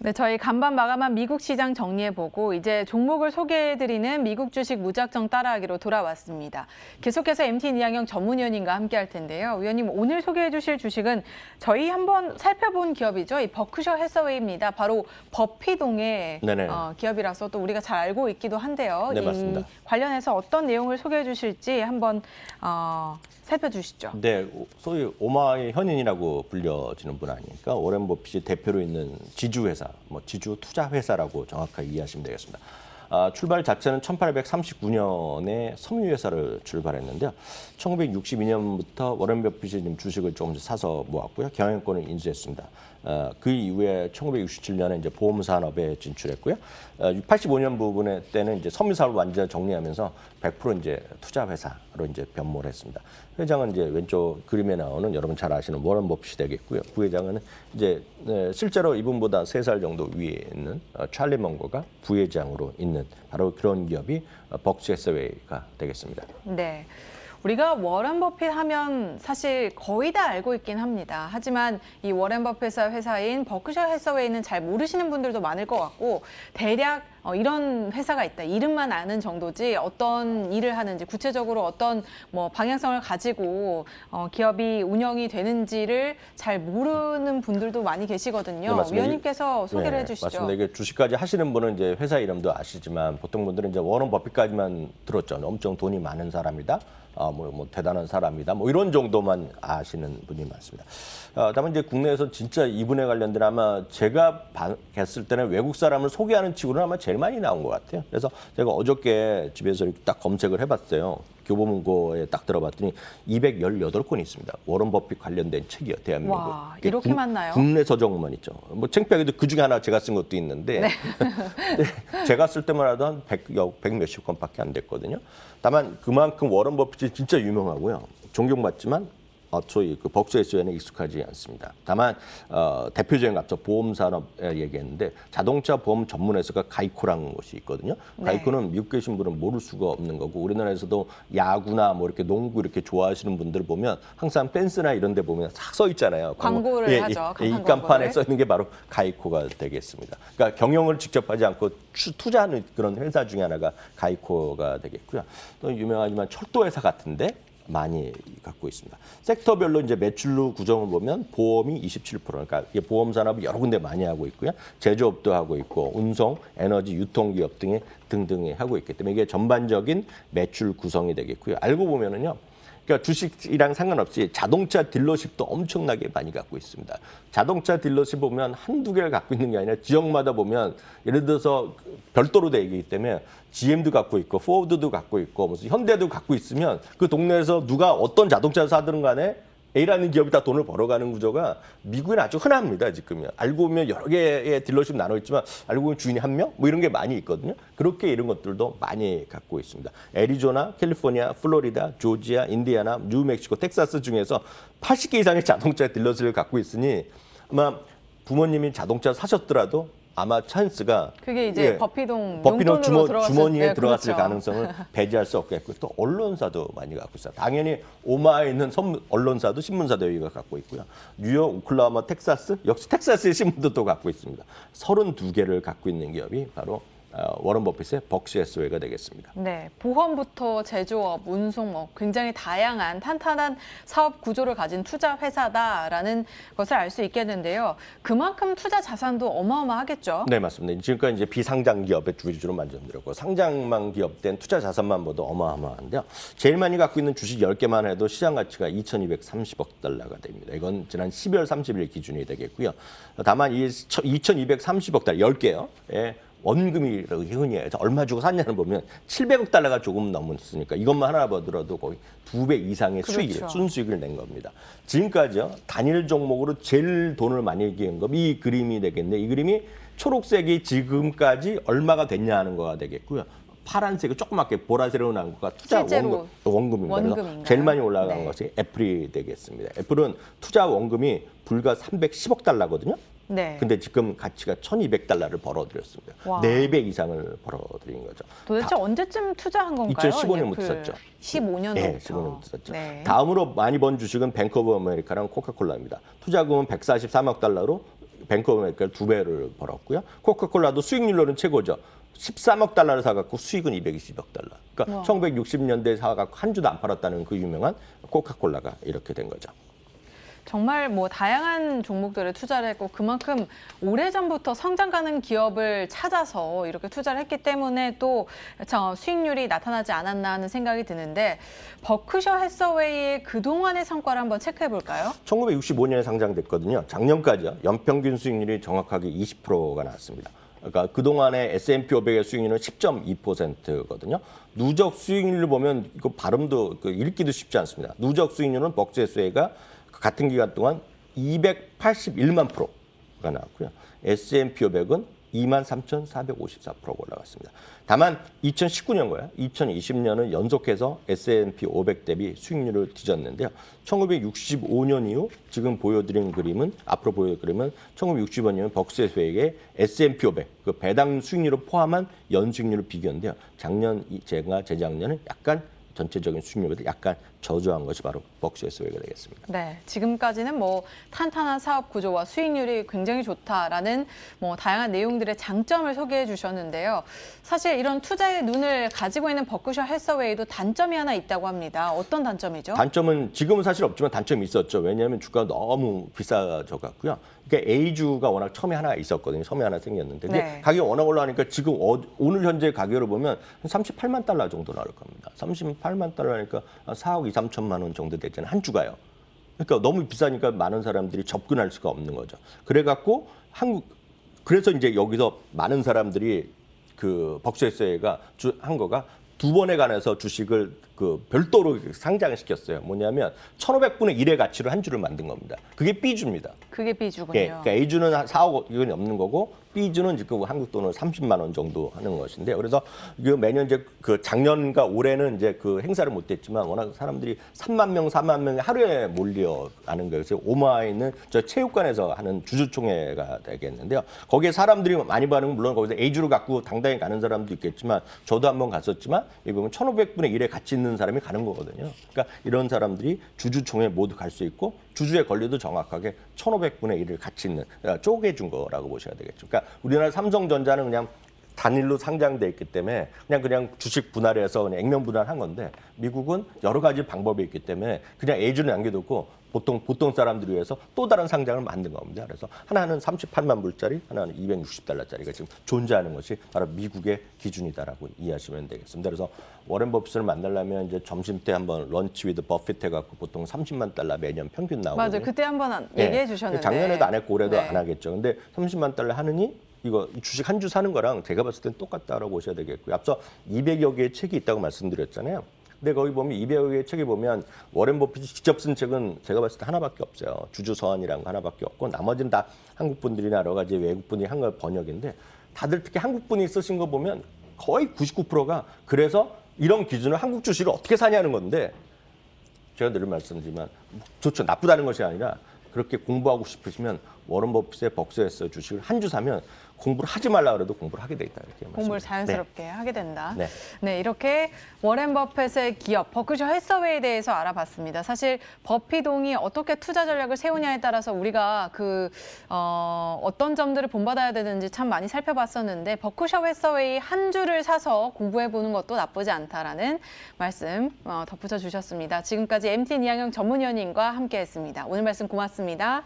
네, 저희 간밤 마감한 미국 시장 정리해보고 이제 종목을 소개해드리는 미국 주식 무작정 따라하기로 돌아왔습니다. 계속해서 MT 이항영 전문위원님과 함께할 텐데요. 위원님, 오늘 소개해주실 주식은 저희 한번 살펴본 기업이죠. 이 버크셔 해서웨이입니다. 바로 버피동의 기업이라서 또 우리가 잘 알고 있기도 한데요. 네, 맞습니다. 이 관련해서 어떤 내용을 소개해주실지 한번 살펴주시죠. 네, 소위 오마의 현인이라고 불려지는 분 아니니까 워렌 버핏이 대표로 있는 지주회사, 지주 투자회사라고 정확하게 이해하시면 되겠습니다. 출발 자체는 1839년에 섬유회사를 출발했는데요. 1962년부터 워렌 버핏이 주식을 조금씩 사서 모았고요. 경영권을 인수했습니다. 그 이후에 1967년에 이제 보험 산업에 진출했고요. 85년 부분에 때는 이제 섬유 사업을 완전히 정리하면서 100% 이제 투자 회사로 이제 변모를 했습니다. 회장은 이제 왼쪽 그림에 나오는 여러분 잘 아시는 워런 버핏이 되겠고요. 부회장은 이제 실제로 이분보다 3살 정도 위에 있는 찰리 먼거가 부회장으로 있는 바로 그런 기업이 버크셔 해서웨이가 되겠습니다. 네. 우리가 워런 버핏 하면 사실 거의 다 알고 있긴 합니다. 하지만 이 워런 버핏의 회사인 버크셔 해서웨이는 잘 모르시는 분들도 많을 것 같고 대략 이런 회사가 있다. 이름만 아는 정도지 어떤 일을 하는지 구체적으로 어떤 방향성을 가지고 기업이 운영이 되는지를 잘 모르는 분들도 많이 계시거든요. 네, 위원님께서 소개를 해주시죠. 맞습니다. 이게 주식까지 하시는 분은 이제 회사 이름도 아시지만 보통 분들은 이제 워런 버핏까지만 들었죠. 엄청 돈이 많은 사람이다. 대단한 사람이다. 이런 정도만 아시는 분이 많습니다. 다만 이제 국내에서 진짜 이분에 관련된 아마 제가 봤을 때는 외국 사람을 소개하는 치고는 아마 제일 많이 나온 것 같아요. 그래서 제가 어저께 집에서 이렇게 딱 검색을 해봤어요. 교보문고에 딱 들어봤더니 218건이 있습니다. 워런 버핏 관련된 책이요, 대한민국. 와, 이렇게 많나요? 국내 서적만 있죠. 창피하게도 그 중에 하나 제가 쓴 것도 있는데 네. 제가 쓸 때만 해도 한 100 몇십 건밖에 안 됐거든요. 다만 그만큼 워런 버핏이 진짜 유명하고요. 존경받지만 저희 그 버크셔 해서웨이는 익숙하지 않습니다. 다만 대표적인 앞서 보험 산업 얘기했는데 자동차 보험 전문 회사가 가이코라는 곳이 있거든요. 가이코는 미국 계신 분은 모를 수가 없는 거고 우리나라에서도 야구나 이렇게 농구 이렇게 좋아하시는 분들 보면 항상 펜스나 이런 데 보면 싹 써 있잖아요. 광고를 하죠. 입간판에 써 있는 게 바로 가이코가 되겠습니다. 그러니까 경영을 직접 하지 않고 투자하는 그런 회사 중에 하나가 가이코가 되겠고요. 또 유명하지만 철도 회사 같은데 많이 갖고 있습니다. 섹터별로 이제 매출로 구성을 보면 보험이 27%, 그러니까 보험 산업이 여러 군데 많이 하고 있고요. 제조업도 하고 있고 운송, 에너지, 유통기업 등등이 하고 있기 때문에 이게 전반적인 매출 구성이 되겠고요. 알고 보면은요. 그러니까 주식이랑 상관없이 자동차 딜러십도 엄청나게 많이 갖고 있습니다. 자동차 딜러십 보면 한두 개를 갖고 있는 게 아니라 지역마다 보면 예를 들어서 별도로 되어 있기 때문에 GM도 갖고 있고 포드도 갖고 있고 무슨 현대도 갖고 있으면 그 동네에서 누가 어떤 자동차를 사든 간에 A라는 기업이 다 돈을 벌어가는 구조가 미국에는 아주 흔합니다, 지금요. 알고 보면 여러 개의 딜러십 나눠 있지만 알고 보면 주인이 한 명? 이런 게 많이 있거든요. 그렇게 이런 것들도 많이 갖고 있습니다. 애리조나, 캘리포니아, 플로리다, 조지아, 인디애나, 뉴멕시코, 텍사스 중에서 80개 이상의 자동차 딜러십을 갖고 있으니 아마 부모님이 자동차 사셨더라도 아마 찬스가 그게 이제 버피동 주머니에 들어갔을 그렇죠. 가능성을 배제할 수 없겠고 또 언론사도 많이 갖고 있어요. 당연히 오마에 있는 언론사도 신문사도 여기가 갖고 있고요. 뉴욕, 오클라호마, 텍사스 역시 텍사스의 신문도 또 갖고 있습니다. 32개를 갖고 있는 기업이 바로 워런 버핏의 버크셔 해서웨이가 되겠습니다. 네, 보험부터 제조업, 운송 굉장히 다양한 탄탄한 사업 구조를 가진 투자 회사다라는 것을 알 수 있겠는데요. 그만큼 투자 자산도 어마어마하겠죠? 네, 맞습니다. 지금까지 이제 비상장 기업의 위주로 말씀드렸고 상장만 기업된 투자 자산만 봐도 어마어마한데요. 제일 많이 갖고 있는 주식 10개만 해도 시장 가치가 2,230억 달러가 됩니다. 이건 지난 12월 30일 기준이 되겠고요. 다만 이 2,230억 달러 10개요. 원금이 흔히 해서 얼마 주고 샀냐는 보면 700억 달러가 조금 넘었으니까 이것만 하나 보더라도 거의 2배 이상의 수익을, 순수익을 낸 겁니다. 지금까지요, 단일 종목으로 제일 돈을 많이 기한 거 이 그림이 되겠는데 이 그림이 초록색이 지금까지 얼마가 됐냐 하는 거가 되겠고요. 파란색이 조그맣게 보라색으로 나온 거가 투자 원금입니다. 제일 많이 올라간 것이 애플이 되겠습니다. 애플은 투자 원금이 불과 310억 달러거든요. 네. 근데 지금 가치가 1,200달러를 벌어들였습니다. 와. 4배 이상을 벌어들인 거죠. 도대체 언제쯤 투자한 건가요? 2015년부터 샀죠. 15년부터. 네, 15년부터 샀죠. 네. 다음으로 많이 번 주식은 뱅크 오브 아메리카랑 코카콜라입니다. 투자금은 143억 달러로 뱅크 오브 아메리카를 2배를 벌었고요. 코카콜라도 수익률로는 최고죠. 13억 달러를 사갖고 수익은 220억 달러. 그러니까 와. 1960년대에 사갖고 한 주도 안 팔았다는 그 유명한 코카콜라가 이렇게 된 거죠. 정말 뭐 다양한 종목들에 투자를 했고 그만큼 오래전부터 성장 가능 기업을 찾아서 이렇게 투자를 했기 때문에 또 수익률이 나타나지 않았나 하는 생각이 드는데 버크셔 해서웨이의 그동안의 성과를 한번 체크해 볼까요? 1965년에 상장됐거든요. 작년까지요. 연평균 수익률이 정확하게 20%가 나왔습니다. 그러니까 그동안의 S&P 500의 수익률은 10.2%거든요. 누적 수익률을 보면 이거 발음도 읽기도 쉽지 않습니다. 누적 수익률은 버크셔 해서웨이가 같은 기간 동안 281만 프로가 나왔고요. S&P 500은 23,454%가 올라갔습니다. 다만 2019년 거예요. 2020년은 연속해서 S&P 500 대비 수익률을 뒤졌는데요. 1965년 이후 지금 보여드린 그림은 앞으로 보여드린 그림은 1965년 버크셔 해서웨이의 S&P 500 그 배당 수익률을 포함한 연수익률을 비교했는데요. 작년 제가 재작년은 약간 전체적인 수익률보다 약간 저조한 것이 바로 버크셔 해서웨이가 되겠습니다. 네, 지금까지는 뭐 탄탄한 사업 구조와 수익률이 굉장히 좋다라는 뭐 다양한 내용들의 장점을 소개해 주셨는데요. 사실 이런 투자의 눈을 가지고 있는 버크셔 해서웨이도 단점이 하나 있다고 합니다. 어떤 단점이죠? 단점은 지금은 사실 없지만 단점이 있었죠. 왜냐하면 주가가 너무 비싸져 갖고요. 그러니까 A주가 워낙 처음에 하나 있었거든요. 처음에 하나 생겼는데 근데 네. 가격이 워낙 올라가니까 지금 오늘 현재 가격을 보면 한 38만 달러 정도 나올 겁니다. 38만 달러니까 4억 2, 3천만 원 정도 되잖아요. 한 주가요. 그러니까 너무 비싸니까 많은 사람들이 접근할 수가 없는 거죠. 그래갖고 그래서 이제 여기서 많은 사람들이 그 버크셔 해서웨이가 한 거가 2번에 관해서 주식을 그 별도로 상장을 시켰어요. 뭐냐면 1,500분의 1의 가치로 한 주를 만든 겁니다. 그게 B주입니다. 그게 B주군요. 예, 그러니까 A주는 한 4억 이건 넘는 거고 B주는 지금 한국 돈으로 30만 원 정도 하는 것인데 그래서 그 매년 이제 그 작년과 올해는 이제 그 행사를 못했지만 워낙 사람들이 3만 명, 4만 명이 하루에 몰려가는 거예요. 그래서 오마에 있는 저 체육관에서 하는 주주총회가 되겠는데요. 거기에 사람들이 많이 가는 건 물론 거기서 A주를 갖고 당당히 가는 사람도 있겠지만 저도 한번 갔었지만 여기 보면 1,500분의 1의 가치 있는 사람이 가는 거거든요. 그러니까 이런 사람들이 주주총회 모두 갈 수 있고 주주의 권리도 정확하게 1,500분의 1을 가치 있는 쪼개준 거라고 보셔야 되겠죠. 그러니까 우리나라 삼성전자는 그냥 단일로 상장돼 있기 때문에 그냥 주식 분할해서 그냥 액면 분할한 건데 미국은 여러 가지 방법이 있기 때문에 그냥 A주는 남겨두고 보통 사람들을 위해서 또 다른 상장을 만든 겁니다. 그래서 하나는 38만 불짜리, 하나는 260달러짜리가 지금 존재하는 것이 바로 미국의 기준이다라고 이해하시면 되겠습니다. 그래서 워렌 버핏을 만나려면 이제 점심 때 한번 런치 위드 버핏 해갖고 보통 30만 달러 매년 평균 나오거든요. 맞아요. 그때 한번 얘기해 주셨는데. 작년에도 안 했고 올해도 네. 안 하겠죠. 근데 30만 달러 하느니 이거 주식 한 주 사는 거랑 제가 봤을 땐 똑같다라고 보셔야 되겠고요. 앞서 200여 개의 책이 있다고 말씀드렸잖아요. 근데 거기 보면 200여 개의 책에 보면 워렌 버핏이 직접 쓴 책은 제가 봤을 때 하나밖에 없어요. 주주서원이라는 거 하나밖에 없고 나머지는 다 한국 분들이나 여러 가지 외국 분들이 한 거 번역인데 다들 특히 한국 분이 쓰신 거 보면 거의 99%가 그래서 이런 기준을 한국 주식을 어떻게 사냐는 건데 제가 늘 말씀드리지만 좋죠. 나쁘다는 것이 아니라 그렇게 공부하고 싶으시면 워런 버핏의 버크셔 해서웨이 주식을 한 주 사면 공부를 하지 말라 그래도 공부를 하게 돼 있다 이렇게 공부를 말씀드립니다. 자연스럽게 하게 된다. 네. 네, 이렇게 워렌 버핏의 기업 버크셔 해서웨이에 대해서 알아봤습니다. 사실 버핏동이 어떻게 투자 전략을 세우냐에 따라서 우리가 어떤 점들을 본받아야 되는지 참 많이 살펴봤었는데 버크셔 해서웨이 한 주를 사서 공부해 보는 것도 나쁘지 않다라는 말씀 덧붙여 주셨습니다. 지금까지 MT 이항영 전문위원님과 함께했습니다. 오늘 말씀 고맙습니다.